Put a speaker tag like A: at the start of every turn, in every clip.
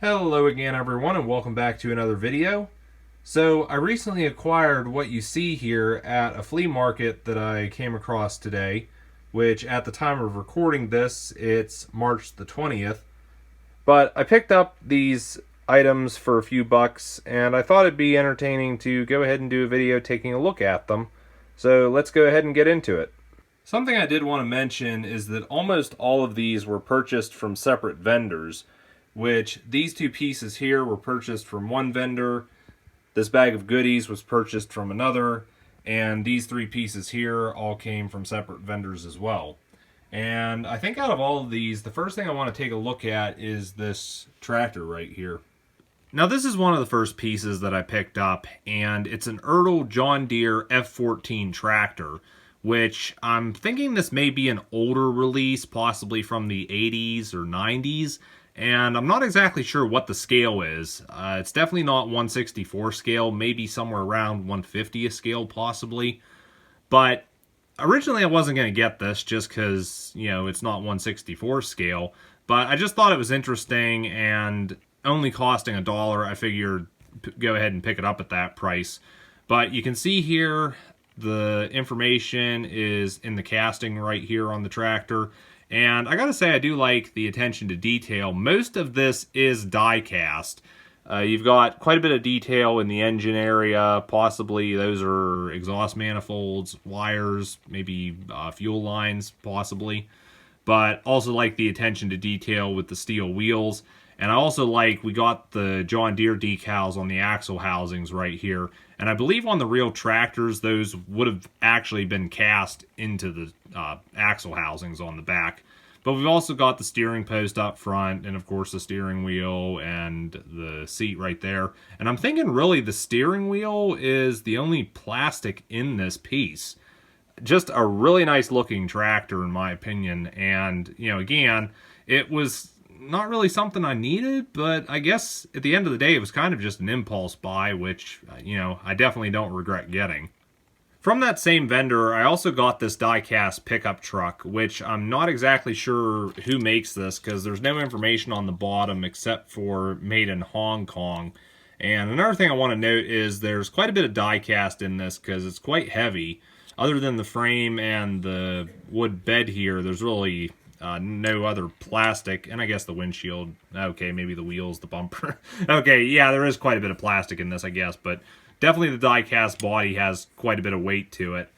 A: Hello again everyone and welcome back to another video. So I recently acquired what you see here at a flea market that I came across today, which at the time of recording this, it's March the 20th. But I picked up these items for a few bucks and I thought it'd be entertaining to go ahead and do a video taking a look at them. So let's go ahead and get into it. Something I did want to mention is that almost all of these were purchased from separate vendors, which these two pieces here were purchased from one vendor, this bag of goodies was purchased from another, and these three pieces here all came from separate vendors as well. And I think out of all of these, the first thing I want to take a look at is this tractor right here. Now this is one of the first pieces that I picked up, and it's an Ertl John Deere F14 tractor, which I'm thinking this may be an older release, possibly from the 80s or 90s. And I'm not exactly sure what the scale is. It's definitely not 1/64 scale, maybe somewhere around 1/50th scale possibly. But originally I wasn't going to get this just because, you know, it's not 1/64 scale. But I just thought it was interesting, and only costing $1, I figured go ahead and pick it up at that price. But you can see here the information is in the casting right here on the tractor. And I gotta say, I do like the attention to detail. Most of this is die-cast. You've got quite a bit of detail in the engine area. Possibly those are exhaust manifolds, wires, maybe fuel lines, possibly. But also like the attention to detail with the steel wheels. And I also like we got the John Deere decals on the axle housings right here. And I believe on the real tractors, those would have actually been cast into the axle housings on the back. But we've also got the steering post up front, and of course the steering wheel and the seat right there. And I'm thinking really the steering wheel is the only plastic in this piece. Just a really nice looking tractor in my opinion. And, you know, again, it was not really something I needed, but I guess at the end of the day, it was kind of just an impulse buy, which, you know, I definitely don't regret getting. From that same vendor, I also got this die-cast pickup truck, which I'm not exactly sure who makes this because there's no information on the bottom except for made in Hong Kong. And another thing I want to note is there's quite a bit of die-cast in this because it's quite heavy. Other than the frame and the wood bed here, there's really no other plastic, and I guess the windshield. Okay, maybe the wheels, the bumper. Okay, yeah, there is quite a bit of plastic in this, I guess, but definitely the die-cast body has quite a bit of weight to it.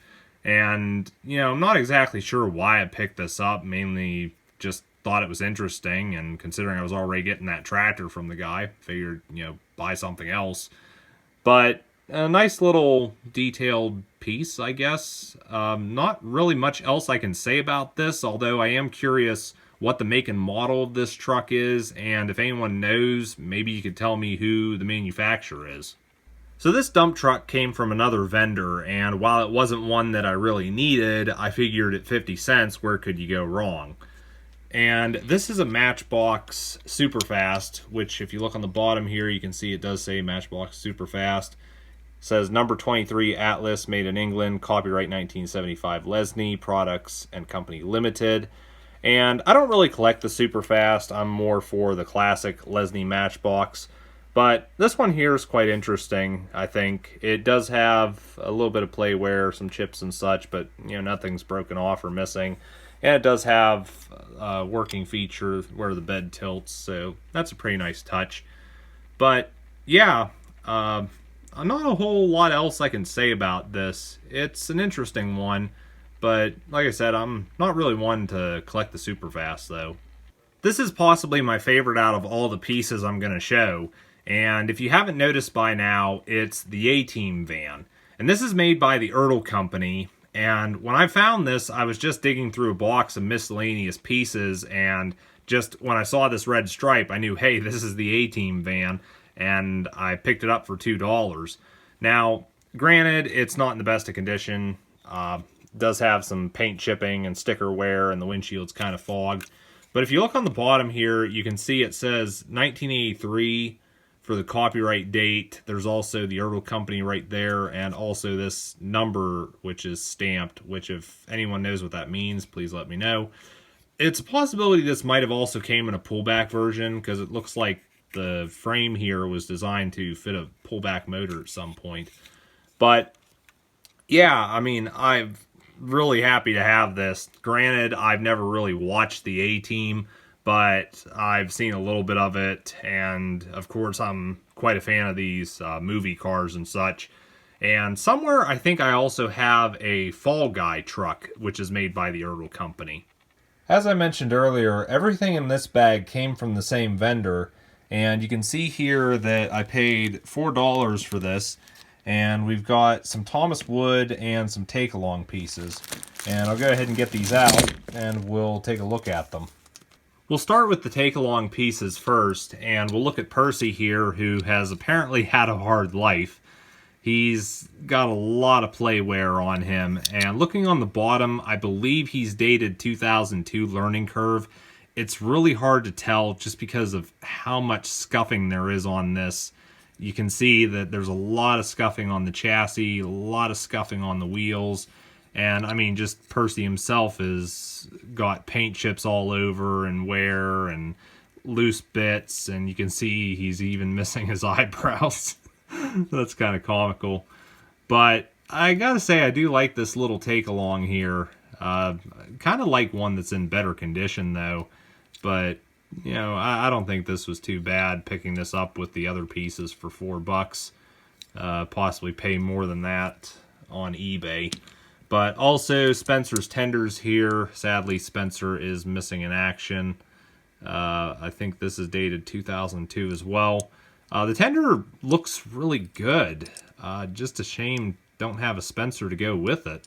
A: And, you know, I'm not exactly sure why I picked this up, mainly just thought it was interesting, and considering I was already getting that tractor from the guy, figured, you know, buy something else. But a nice little detailed piece, I guess. Not really much else I can say about this, although I am curious what the make and model of this truck is, and if anyone knows, maybe you could tell me who the manufacturer is. So this dump truck came from another vendor, and while it wasn't one that I really needed, I figured at 50 cents, where could you go wrong? And this is a Matchbox Superfast, which if you look on the bottom here, you can see it does say Matchbox Superfast. Says number 23 Atlas, made in England, copyright 1975 Lesney Products and Company Limited. And I don't really collect the Superfast, I'm more for the classic Lesney Matchbox. But this one here is quite interesting, I think. It does have a little bit of play wear, some chips and such, but you know, nothing's broken off or missing. And it does have a working feature where the bed tilts, so that's a pretty nice touch. But yeah, not a whole lot else I can say about this. It's an interesting one, but like I said, I'm not really one to collect the Superfast though. This is possibly my favorite out of all the pieces I'm going to show, and if you haven't noticed by now, it's the ATeam van. And this is made by the Ertl company, and when I found this, I was just digging through a box of miscellaneous pieces, and just when I saw this red stripe, I knew, hey, this is the ATeam van. And I picked it up for $2. Now, granted, it's not in the best of condition. Does have some paint chipping and sticker wear, and the windshield's kind of fogged. But if you look on the bottom here, you can see it says 1983 for the copyright date. There's also the Ertl company right there, and also this number, which is stamped, which if anyone knows what that means, please let me know. It's a possibility this might have also came in a pullback version, because it looks like the frame here was designed to fit a pullback motor at some point. But yeah, I mean, I'm really happy to have this. Granted, I've never really watched the ATeam, but I've seen a little bit of it, and of course I'm quite a fan of these movie cars and such. And somewhere I think I also have a Fall Guy truck, which is made by the Ertl company. As I mentioned earlier, everything in this bag came from the same vendor, and you can see here that I paid $4 for this, and we've got some Thomas wood and some take-along pieces. And I'll go ahead and get these out, and we'll take a look at them. We'll start with the take-along pieces first, and we'll look at Percy here, who has apparently had a hard life. He's got a lot of play wear on him, and looking on the bottom, I believe he's dated 2002 learning curve. It's really hard to tell just because of how much scuffing there is on this. You can see that there's a lot of scuffing on the chassis, a lot of scuffing on the wheels, and I mean, just Percy himself has got paint chips all over and wear and loose bits, and you can see he's even missing his eyebrows. That's kind of comical. But I gotta say, I do like this little take-along here. Kind of like one that's in better condition, though. But, you know, I don't think this was too bad picking this up with the other pieces for $4. Possibly pay more than that on eBay. But also, Spencer's tenders here. Sadly, Spencer is missing in action. I think this is dated 2002 as well. The tender looks really good. Just a shame don't have a Spencer to go with it.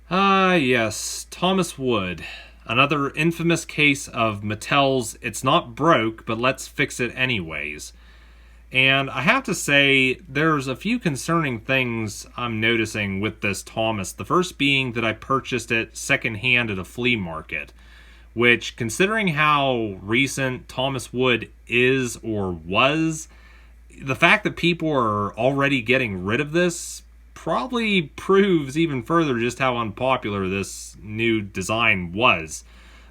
A: Yes, Thomas Wood. Another infamous case of Mattel's "it's not broke, but let's fix it anyways." And I have to say, there's a few concerning things I'm noticing with this Thomas. The first being that I purchased it secondhand at a flea market, which, considering how recent Thomas Wood is or was, the fact that people are already getting rid of this probably proves even further just how unpopular this new design was.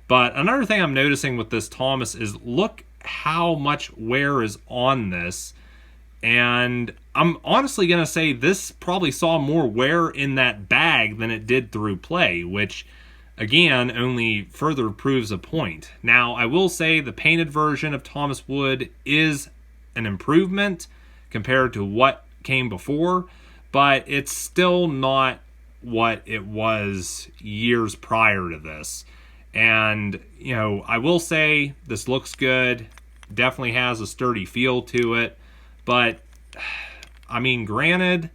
A: But another thing I'm noticing with this Thomas is look how much wear is on this, and I'm honestly gonna say this probably saw more wear in that bag than it did through play, which again only further proves a point. Now, I will say the painted version of Thomas Wood is an improvement compared to what came before, but it's still not what it was years prior to this. And, you know, I will say this looks good, definitely has a sturdy feel to it, but I mean, granted,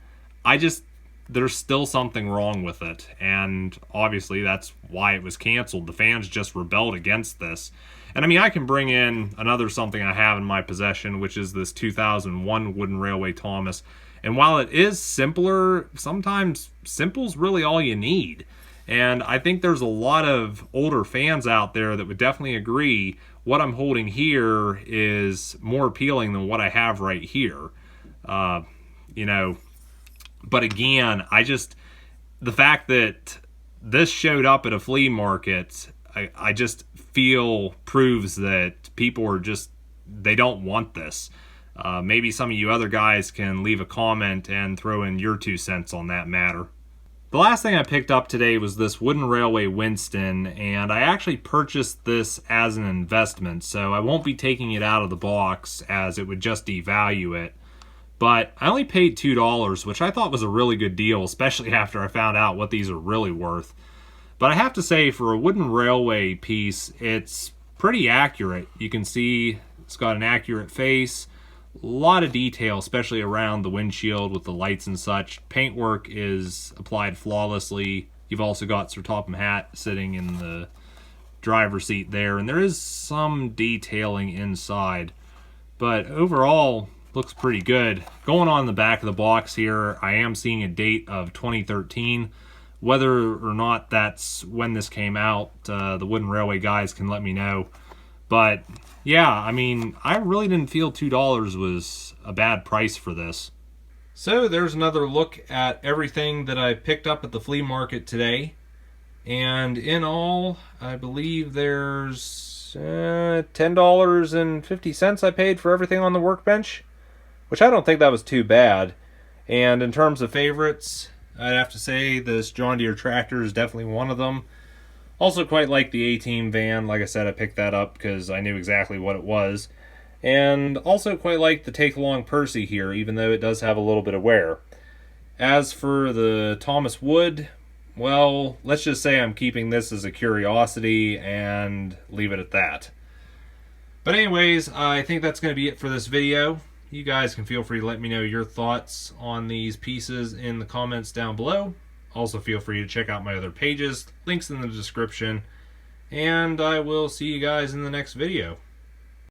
A: there's still something wrong with it, and obviously that's why it was canceled. The fans just rebelled against this. And I mean, I can bring in another something I have in my possession, which is this 2001 Wooden Railway Thomas. And while it is simpler, sometimes simple's really all you need. And I think there's a lot of older fans out there that would definitely agree what I'm holding here is more appealing than what I have right here. You know, but again, the fact that this showed up at a flea market, I just feel proves that people are they don't want this. Maybe some of you other guys can leave a comment and throw in your 2 cents on that matter. The last thing I picked up today was this Wooden Railway Winston, and I actually purchased this as an investment, so I won't be taking it out of the box as it would just devalue it. But I only paid $2, which I thought was a really good deal, especially after I found out what these are really worth. But I have to say, for a wooden railway piece, it's pretty accurate. You can see it's got an accurate face, a lot of detail, especially around the windshield with the lights and such. Paintwork is applied flawlessly. You've also got Sir Topham Hatt sitting in the driver's seat there, and there is some detailing inside. But overall, looks pretty good. Going on the back of the box here, I am seeing a date of 2013. Whether or not that's when this came out, the Wooden Railway guys can let me know. But yeah, I mean, I really didn't feel $2 was a bad price for this. So there's another look at everything that I picked up at the flea market today. And in all, I believe there's $10.50 I paid for everything on the workbench, which I don't think that was too bad. And in terms of favorites, I'd have to say this John Deere tractor is definitely one of them. Also quite like the ATeam van. Like I said, I picked that up because I knew exactly what it was. And also quite like the Take Along Percy here, even though it does have a little bit of wear. As for the Thomas Wood, well, let's just say I'm keeping this as a curiosity and leave it at that. But anyways, I think that's going to be it for this video. You guys can feel free to let me know your thoughts on these pieces in the comments down below. Also feel free to check out my other pages, links in the description, and I will see you guys in the next video.